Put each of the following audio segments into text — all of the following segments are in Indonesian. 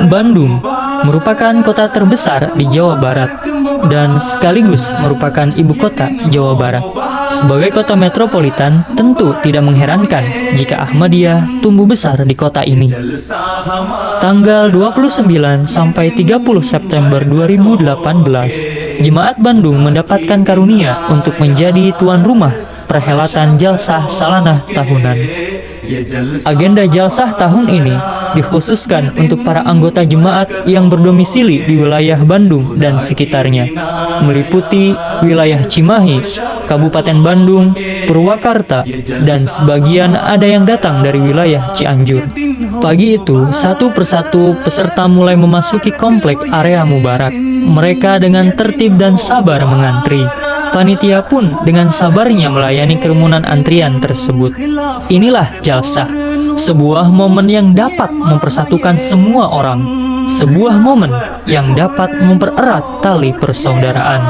Bandung merupakan kota terbesar di Jawa Barat dan sekaligus merupakan ibu kota Jawa Barat. Sebagai kota metropolitan, tentu tidak mengherankan jika Ahmadiyah tumbuh besar di kota ini. Tanggal 29 sampai 30 September 2018, Jemaat Bandung mendapatkan karunia untuk menjadi tuan rumah perhelatan Jalsah Salanah tahunan. Agenda Jalsah tahun ini dikhususkan untuk para anggota jemaat yang berdomisili di wilayah Bandung dan sekitarnya, meliputi wilayah Cimahi, Kabupaten Bandung, Purwakarta, dan sebagian ada yang datang dari wilayah Cianjur. Pagi itu, satu persatu peserta mulai memasuki komplek area Mubarak. Mereka dengan tertib dan sabar mengantri. Panitia pun dengan sabarnya melayani kerumunan antrian tersebut. Inilah Jalsah, sebuah momen yang dapat mempersatukan semua orang, sebuah momen yang dapat mempererat tali persaudaraan.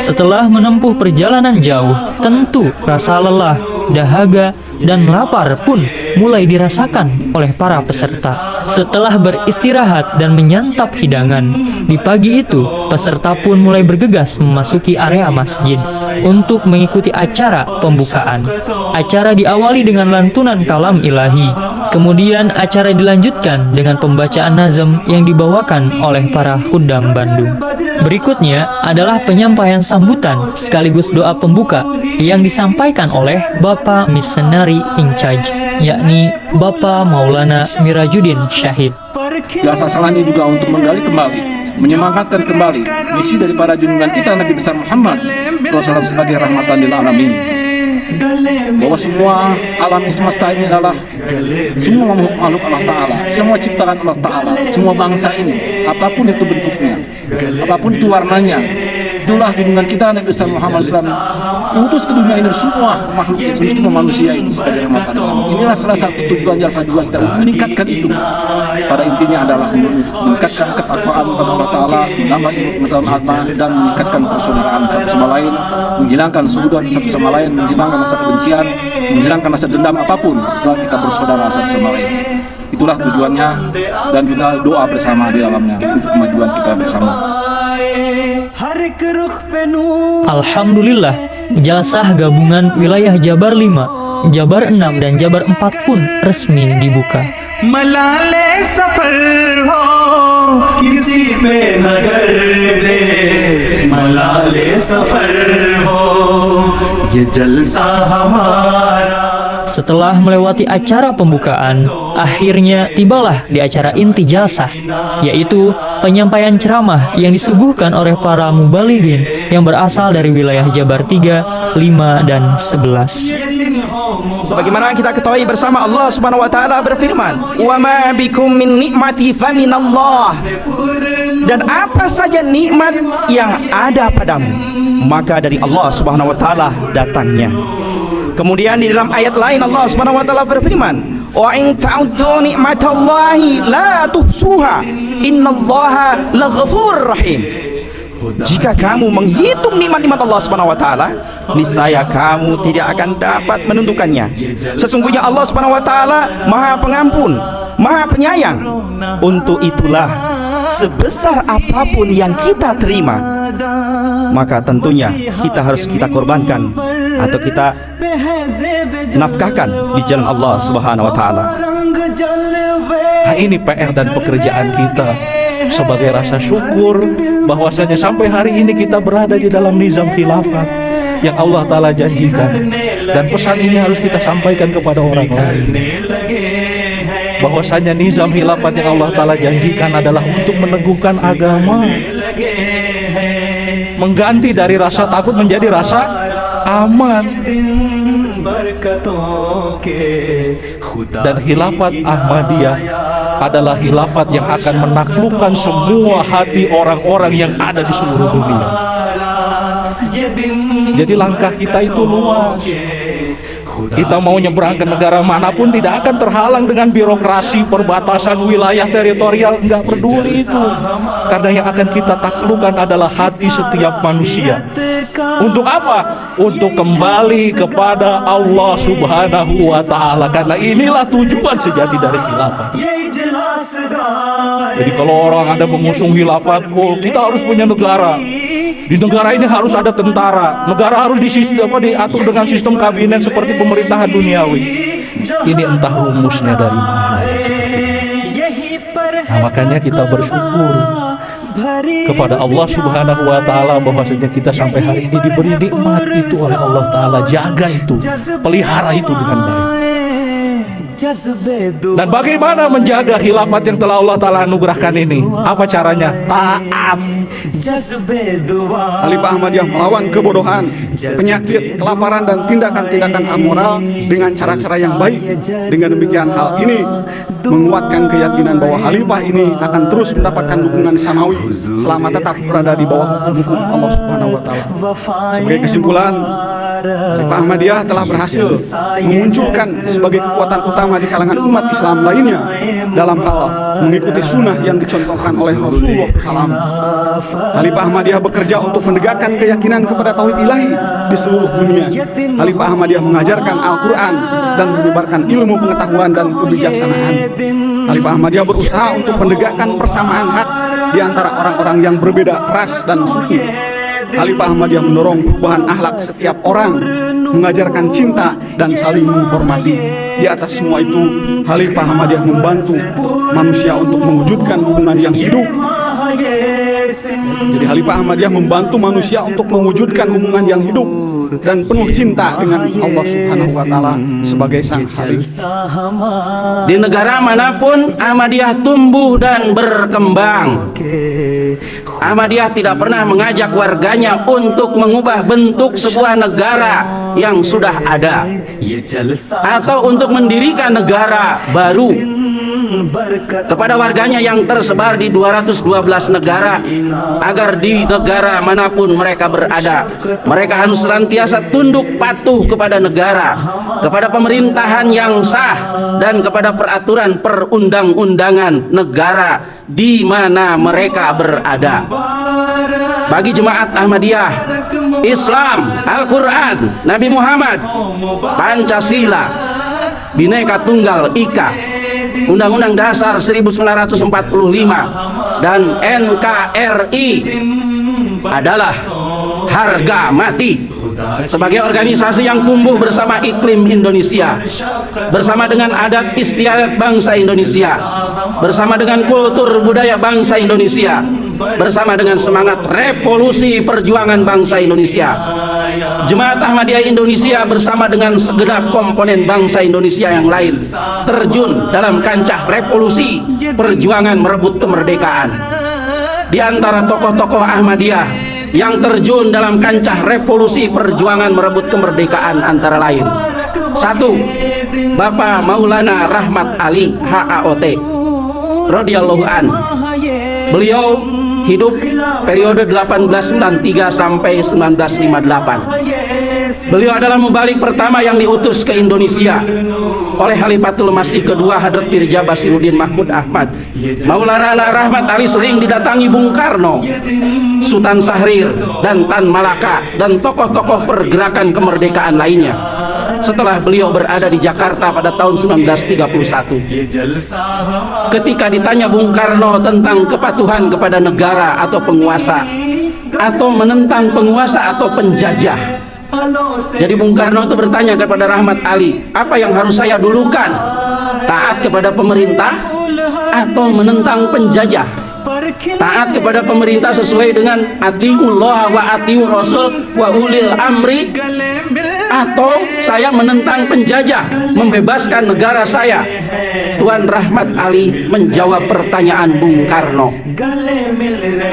Setelah menempuh perjalanan jauh, tentu rasa lelah, dahaga, dan lapar pun mulai dirasakan oleh para peserta. Setelah beristirahat dan menyantap hidangan, di pagi itu peserta pun mulai bergegas memasuki area masjid untuk mengikuti acara pembukaan. Acara diawali dengan lantunan kalam ilahi. Kemudian acara dilanjutkan dengan pembacaan nazm yang dibawakan oleh para khuddam Bandung. Berikutnya adalah penyampaian sambutan sekaligus doa pembuka yang disampaikan oleh Bapak Missionary in Charge, yakni Bapak Maulana Mirajuddin Syahid. Jalsah Salanah juga untuk menggali kembali, menyemangatkan kembali misi dari para junjungan kita Nabi besar Muhammad Rasulullah sebagai rahmatan lil alamin, bahwa semua alam semesta ini adalah semua makhluk Allah Ta'ala, semua ciptaan Allah Ta'ala, semua bangsa ini, apapun itu bentuknya, apapun itu warnanya, itulah junjungan kita Nabi besar Muhammad SAW utus ke dunia ini semua makhluk ini, semua manusia ini sebagai rahmatan lil alamin. Inilah salah satu tujuan Jalsah juga kita meningkatkan itu. Pada intinya adalah meningkatkan ketakwaan kepada Allah Ta'ala, menambah ilmu pengetahuan agama, dan meningkatkan persaudaraan satu sama lain, menghilangkan suudon satu sama lain, menghilangkan rasa kebencian, menghilangkan rasa dendam apapun setelah kita bersaudara satu sama lain. Itulah tujuannya, dan juga doa bersama di dalamnya untuk kemajuan kita bersama. Alhamdulillah, Jalsah gabungan wilayah Jabar 5, Jabar 6, dan Jabar 4 pun resmi dibuka. मलाले सफर हो किसी पे नगर दे, मलाले सफर हो ये जलसा हमारा. Setelah melewati acara pembukaan, akhirnya tibalah di acara inti Jalsah, yaitu penyampaian ceramah yang disuguhkan oleh para mubalighin yang berasal dari wilayah Jabar 3, 5, dan 11. Sebagaimana kita ketahui bersama, Allah Subhanahu wa taala berfirman, "Wa ma bikum min nikmati fa minallah." Dan apa saja nikmat yang ada padamu, maka dari Allah Subhanahu wa taala datangnya. Kemudian di dalam ayat lain Allah Subhanahu wa taala berfirman, "Wa in ta'uddu nikmatallahi la tuhsuha, innallaha laghafurur rahim." Jika kamu menghitung nikmat-nikmat Allah Subhanahu wa taala, niscaya kamu tidak akan dapat menentukannya. Sesungguhnya Allah Subhanahu wa taala Maha Pengampun, Maha Penyayang. Untuk itulah sebesar apapun yang kita terima, maka tentunya kita harus kita korbankan atau kita nafkahkan di jalan Allah Subhanahu wa taala. Nah, ini PR dan pekerjaan kita sebagai rasa syukur bahwasanya sampai hari ini kita berada di dalam nizam khilafah yang Allah Ta'ala janjikan, dan pesan ini harus kita sampaikan kepada orang lain bahwasanya nizam khilafat yang Allah Ta'ala janjikan adalah untuk meneguhkan agama, mengganti dari rasa takut menjadi rasa aman. Dan khilafat Ahmadiyah adalah khilafat yang akan menaklukkan semua hati orang-orang yang ada di seluruh dunia. Jadi langkah kita itu luas. Kita mau nyebrang ke negara manapun tidak akan terhalang dengan birokrasi, perbatasan, wilayah teritorial, nggak peduli itu. Karena yang akan kita taklukkan adalah hati setiap manusia. Untuk apa? Untuk kembali kepada Allah Subhanahu wa Ta'ala. Karena inilah tujuan sejati dari khilafah. Jadi kalau orang ada mengusung khilafat, oh kita harus punya negara. Di negara ini harus ada tentara. Negara harus diatur dengan sistem kabinet seperti pemerintahan duniawi. Ini entah rumusnya dari mana. Nah, makanya kita bersyukur kepada Allah Subhanahu wa Ta'ala bahwasanya kita sampai hari ini diberi nikmat itu oleh Allah Ta'ala. Jaga itu, pelihara itu dengan baik. Dan bagaimana menjaga khilafat yang telah Allah Ta'ala anugerahkan ini? Apa caranya? Taat. Khalifah Ahmadiyah melawan kebodohan, penyakit, kelaparan, dan tindakan-tindakan amoral dengan cara-cara yang baik. Dengan demikian hal ini menguatkan keyakinan bahwa Khalifah ini akan terus mendapatkan dukungan samawi selama tetap berada di bawah hukum Allah Subhanahu wa Ta'ala. Sebagai kesimpulan, Khalifah Ahmadiyah telah berhasil memunculkan sebagai kekuatan utama di kalangan umat Islam lainnya dalam hal mengikuti sunnah yang dicontohkan oleh Rasulullah SAW. Khalifah Ahmadiyah bekerja untuk menegakkan keyakinan kepada tauhid ilahi di seluruh dunia. Khalifah Ahmadiyah mengajarkan Al-Quran dan menyebarkan ilmu pengetahuan dan kebijaksanaan. Khalifah Ahmadiyah berusaha untuk menegakkan persamaan hak di antara orang-orang yang berbeda ras dan suku. Khalifah Ahmadiyah mendorong perubahan akhlak setiap orang, mengajarkan cinta dan saling menghormati. Di atas semua itu, Khalifah Ahmadiyah membantu manusia untuk mewujudkan hubungan yang hidup. Jadi Khalifah Ahmadiyah membantu manusia untuk mewujudkan hubungan yang hidup dan penuh cinta dengan Allah Subhanahu wa Ta'ala sebagai sang Khalik. Di negara manapun Ahmadiyah tumbuh dan berkembang. Ahmadiyah tidak pernah mengajak warganya untuk mengubah bentuk sebuah negara yang sudah ada atau untuk mendirikan negara baru. Kepada warganya yang tersebar di 212 negara, agar di negara manapun mereka berada, mereka harus senantiasa tunduk patuh kepada negara, kepada pemerintahan yang sah, dan kepada peraturan perundang-undangan negara di mana mereka berada. Bagi jemaat Ahmadiyah, Islam, Al-Quran, Nabi Muhammad, Pancasila, Bhinneka Tunggal Ika, Undang-Undang Dasar 1945 dan NKRI adalah harga mati. Sebagai organisasi yang tumbuh bersama iklim Indonesia, bersama dengan adat istiadat bangsa Indonesia, bersama dengan kultur budaya bangsa Indonesia, bersama dengan semangat revolusi perjuangan bangsa Indonesia, Jemaat Ahmadiyah Indonesia bersama dengan segenap komponen bangsa Indonesia yang lain terjun dalam kancah revolusi perjuangan merebut kemerdekaan. Di antara tokoh-tokoh Ahmadiyah yang terjun dalam kancah revolusi perjuangan merebut kemerdekaan antara lain: 1. Bapak Maulana Rahmat Ali HAOT radhiyallahu an. Beliau hidup periode 1893 sampai 1958. Beliau adalah mubalik pertama yang diutus ke Indonesia oleh Khalifatul Masih kedua Hadrat Mirza Basiruddin Mahmud Ahmad. Maulana Rahmat Ali sering didatangi Bung Karno, Sultan Syahrir, dan Tan Malaka, dan tokoh-tokoh pergerakan kemerdekaan lainnya setelah beliau berada di Jakarta pada tahun 1931. Ketika ditanya Bung Karno tentang kepatuhan kepada negara atau penguasa, atau menentang penguasa atau penjajah, jadi Bung Karno itu bertanya kepada Rahmat Ali, apa yang harus saya dulukan? Taat kepada pemerintah atau menentang penjajah? Taat kepada pemerintah sesuai dengan atiullah wa atiur rasul wa ulil amri, atau saya menentang penjajah, membebaskan negara saya? Tuan Rahmat Ali menjawab pertanyaan Bung Karno.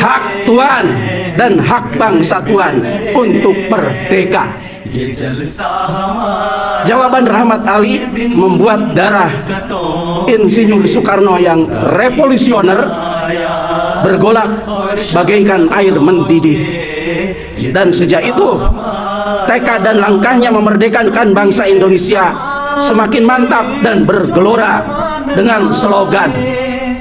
Hak Tuan dan hak bangsa Tuan untuk merdeka. Jawaban Rahmat Ali membuat darah Insinyur Soekarno yang revolusioner bergolak bagaikan air mendidih. Dan sejak itu tekad dan langkahnya memerdekakan bangsa Indonesia semakin mantap dan bergelora dengan slogan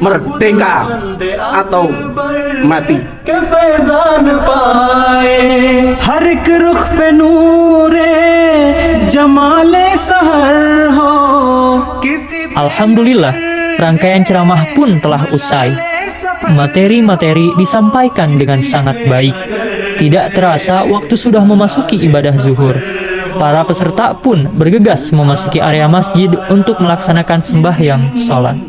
merdeka atau mati. हर एक रुख पे नूरे जमाले सहर हो किसी Alhamdulillah, Rangkaian ceramah pun telah usai. Materi-materi disampaikan dengan sangat baik. Tidak terasa waktu sudah memasuki ibadah zuhur. Para peserta pun bergegas memasuki area masjid untuk melaksanakan sembahyang sholat.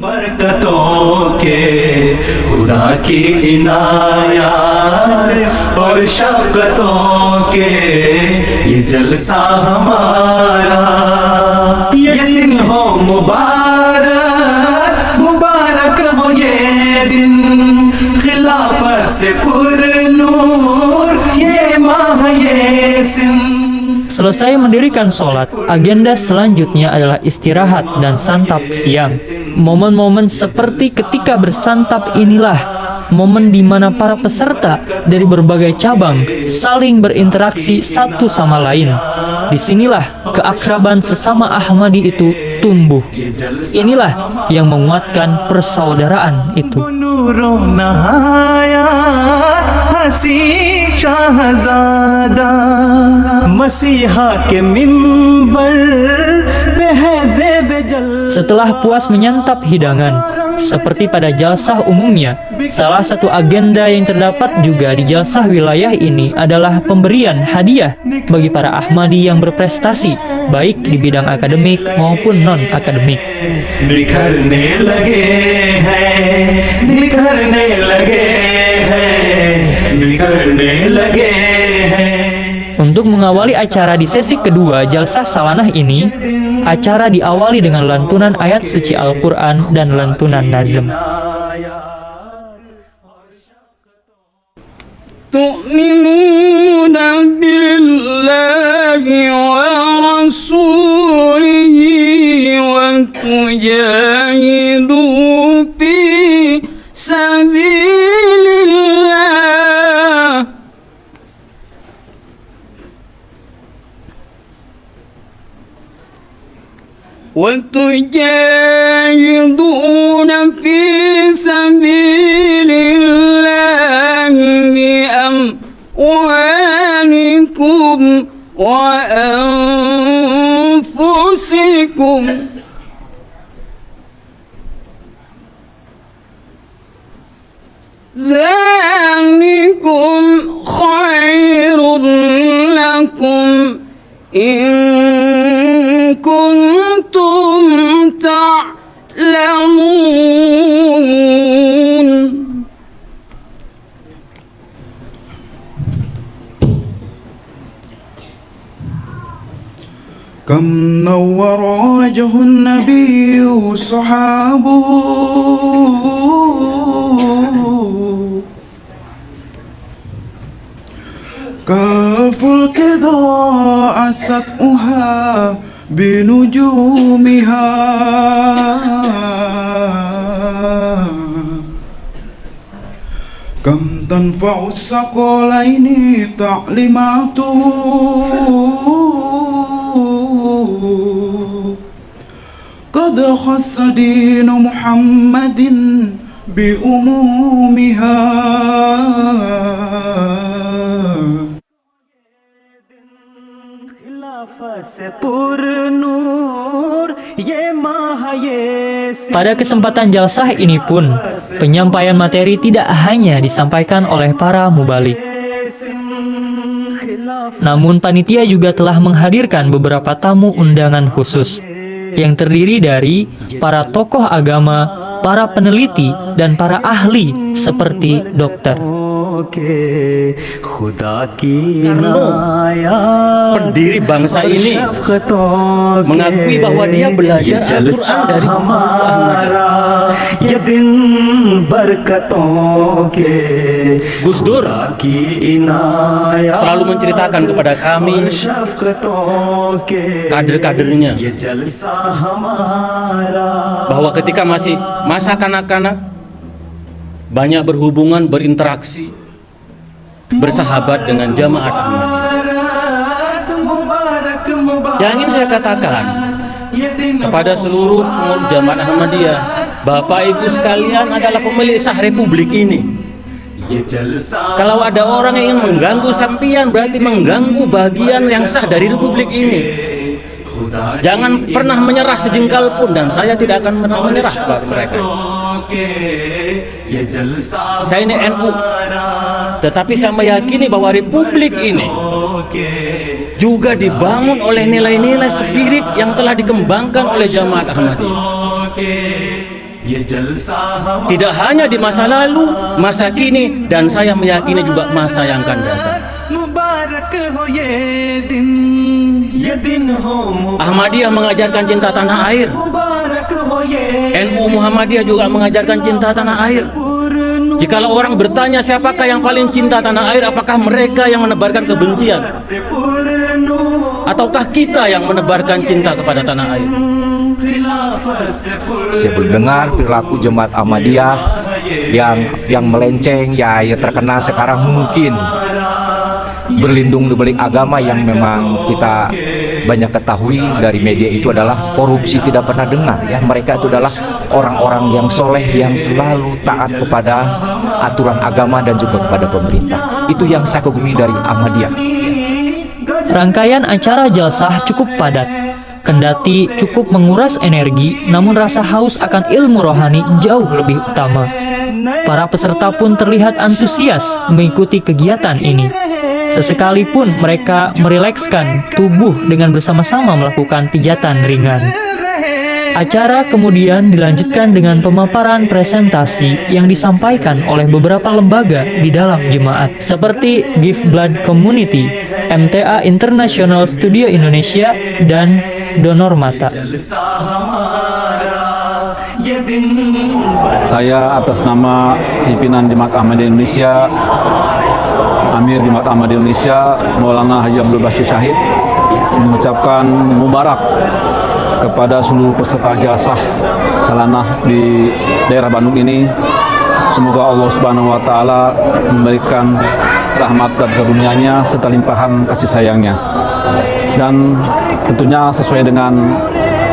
Selesai mendirikan sholat, agenda selanjutnya adalah istirahat dan santap siang. Momen-momen seperti ketika bersantap inilah momen di mana para peserta dari berbagai cabang saling berinteraksi satu sama lain. Disinilah keakraban sesama Ahmadi itu tumbuh. Inilah yang menguatkan persaudaraan itu. Setelah puas menyantap hidangan, seperti pada jalsah umumnya, salah satu agenda yang terdapat juga di jalsah wilayah ini adalah pemberian hadiah bagi para Ahmadi yang berprestasi, baik di bidang akademik maupun non-akademik. Untuk mengawali acara di sesi kedua jalsah salanah ini, acara diawali dengan lantunan ayat suci Al-Quran dan lantunan nazm. تؤمنون بالله ورسوله وتجاهدوا في سبيل الله وتجاهدون في سبيل الله بأموالكم وأنفسكم ذلكم خير لكم إن كنتم تعلمون. كم نور وجه النبي صحابه كالفلك ضاعت سطحها بنجومها كم تنفع الثقلين تعليماته قد خص دين محمد بأمومها. Pada kesempatan jalsah ini pun, penyampaian materi tidak hanya disampaikan oleh para mubalik. Namun panitia juga telah menghadirkan beberapa tamu undangan khusus yang terdiri dari para tokoh agama, para peneliti, dan para ahli seperti dokter. Karena pendiri bangsa ini mengakui bahwa dia belajar Al-Quran dari buku Gus Dur selalu menceritakan kepada kami, kader-kadernya, bahwa ketika masih masa kanak-kanak banyak berhubungan, berinteraksi, bersahabat dengan jamaat Ahmadiyah. Yang ingin saya katakan kepada seluruh pengurus jamaat Ahmadiyah, Bapak Ibu sekalian adalah pemilik sah republik ini. Kalau ada orang yang ingin mengganggu sampian, berarti mengganggu bagian yang sah dari republik ini. Jangan pernah menyerah sejengkal pun, dan saya tidak akan pernah menyerah kepada mereka. Saya ini NU, tetapi saya meyakini bahwa republik ini juga dibangun oleh nilai-nilai spirit yang telah dikembangkan oleh Jamaat Ahmadiyah. Tidak hanya di masa lalu, masa kini, dan saya meyakini juga masa yang akan datang. Ahmadiyah mengajarkan cinta tanah air. NU Muhammadiyah juga mengajarkan cinta tanah air. Jikalau orang bertanya siapakah yang paling cinta tanah air, apakah mereka yang menebarkan kebencian, ataukah kita yang menebarkan cinta kepada tanah air? Saya mendengar perilaku jemaat Ahmadiyah yang melenceng, ya terkenal sekarang mungkin berlindung di balik agama yang memang kita banyak ketahui dari media itu adalah korupsi, tidak pernah dengar ya. Mereka itu adalah orang-orang yang soleh yang selalu taat kepada aturan agama dan juga kepada pemerintah. Itu yang saya kagumi dari Ahmadiyah. Rangkaian acara jalsah cukup padat. Kendati cukup menguras energi, namun rasa haus akan ilmu rohani jauh lebih utama. Para peserta pun terlihat antusias mengikuti kegiatan ini. Sesekalipun mereka merilekskan tubuh dengan bersama-sama melakukan pijatan ringan. Acara kemudian dilanjutkan dengan pemaparan presentasi yang disampaikan oleh beberapa lembaga di dalam jemaat, seperti Give Blood Community, MTA International Studio Indonesia, dan Donor Mata. Saya atas nama pimpinan Jemaat Ahmadiyah Indonesia, Amir Jemaat Ahmadiyah Indonesia, Maulana Haji Abdul Bashir Syahid, mengucapkan mubarak kepada seluruh peserta jalsah salanah di daerah Bandung ini. Semoga Allah Subhanahu wa taala memberikan rahmat dan karunia-Nya serta limpahan kasih sayangnya. Dan tentunya sesuai dengan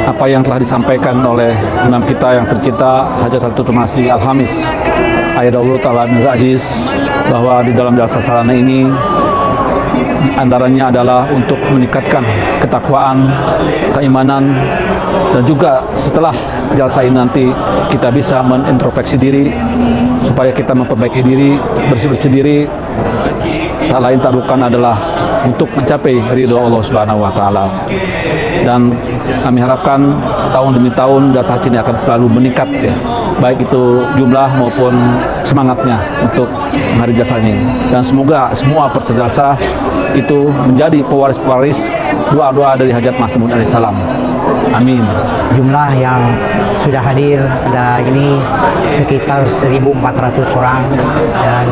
apa yang telah disampaikan oleh imam kita yang tercinta Hadratul Masih Al-Hamis Ayyadallahu Ta'ala Al Aziz, bahwa di dalam jalsah salanah ini antaranya adalah untuk meningkatkan ketakwaan, keimanan, dan juga setelah jalsah ini nanti kita bisa menintrospeksi diri supaya kita memperbaiki diri, bersih-bersih diri. Tak lain tak bukan adalah untuk mencapai ridho Allah Subhanahu wa taala. Dan kami harapkan tahun demi tahun jalsah ini akan selalu meningkat ya, baik itu jumlah maupun semangatnya untuk hari jalsah ini. Dan semoga semua peserta jalsah itu menjadi pewaris-pewaris doa-doa dari Hajat Masih Maud alaihissalam. Amin. Jumlah yang sudah hadir pada ini sekitar 1.400 orang dan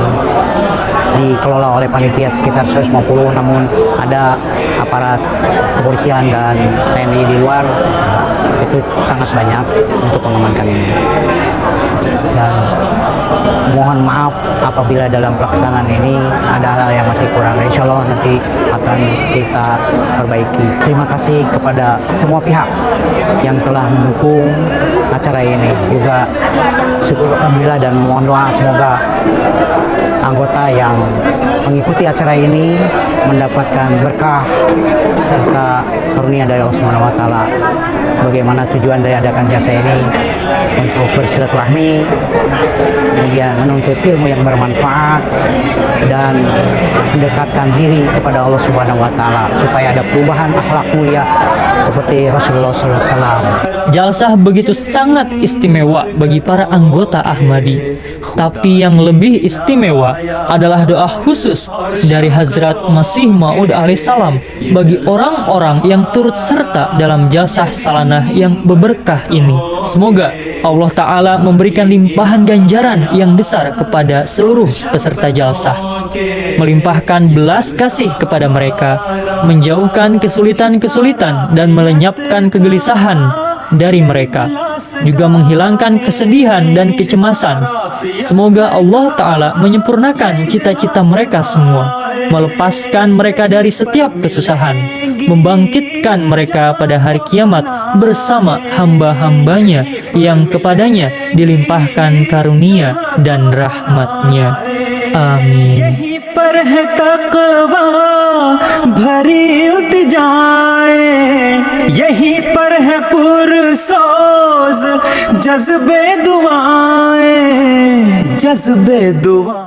dikelola oleh panitia sekitar 150, namun ada aparat kepolisian dan TNI di luar, itu sangat banyak untuk mengamankan ini. Dan mohon maaf apabila dalam pelaksanaan ini ada hal yang masih kurang. Insya Allah nanti akan kita perbaiki. Terima kasih kepada semua pihak yang telah mendukung acara ini. Juga syukur alhamdulillah dan mohon doa semoga anggota yang mengikuti acara ini mendapatkan berkah serta karunia dari Allah Subhanahu wa taala. Bagaimana tujuan dari adakan jasa ini untuk bersilaturahmi, kemudian menuntut ilmu yang bermanfaat dan mendekatkan diri kepada Allah Subhanahu wa taala supaya ada perubahan akhlak mulia seperti Rasulullah SAW. Jalsah begitu sangat istimewa bagi para anggota Ahmadi. Tapi yang lebih istimewa adalah doa khusus dari Hazrat Masih Maud alaihissalam bagi orang-orang yang turut serta dalam jalsah salanah yang berberkah ini. Semoga Allah Ta'ala memberikan limpahan ganjaran yang besar kepada seluruh peserta jalsah, melimpahkan belas kasih kepada mereka, menjauhkan kesulitan-kesulitan dan melenyapkan kegelisahan dari mereka, juga menghilangkan kesedihan dan kecemasan. Semoga Allah Ta'ala menyempurnakan cita-cita mereka semua, melepaskan mereka dari setiap kesusahan, membangkitkan mereka pada hari kiamat bersama hamba-hambanya yang kepadanya dilimpahkan karunia dan rahmatnya. Amin. पर है तकवा भरी इल्तिजाए, यही जज्बे दुआएं जज्बे दुआ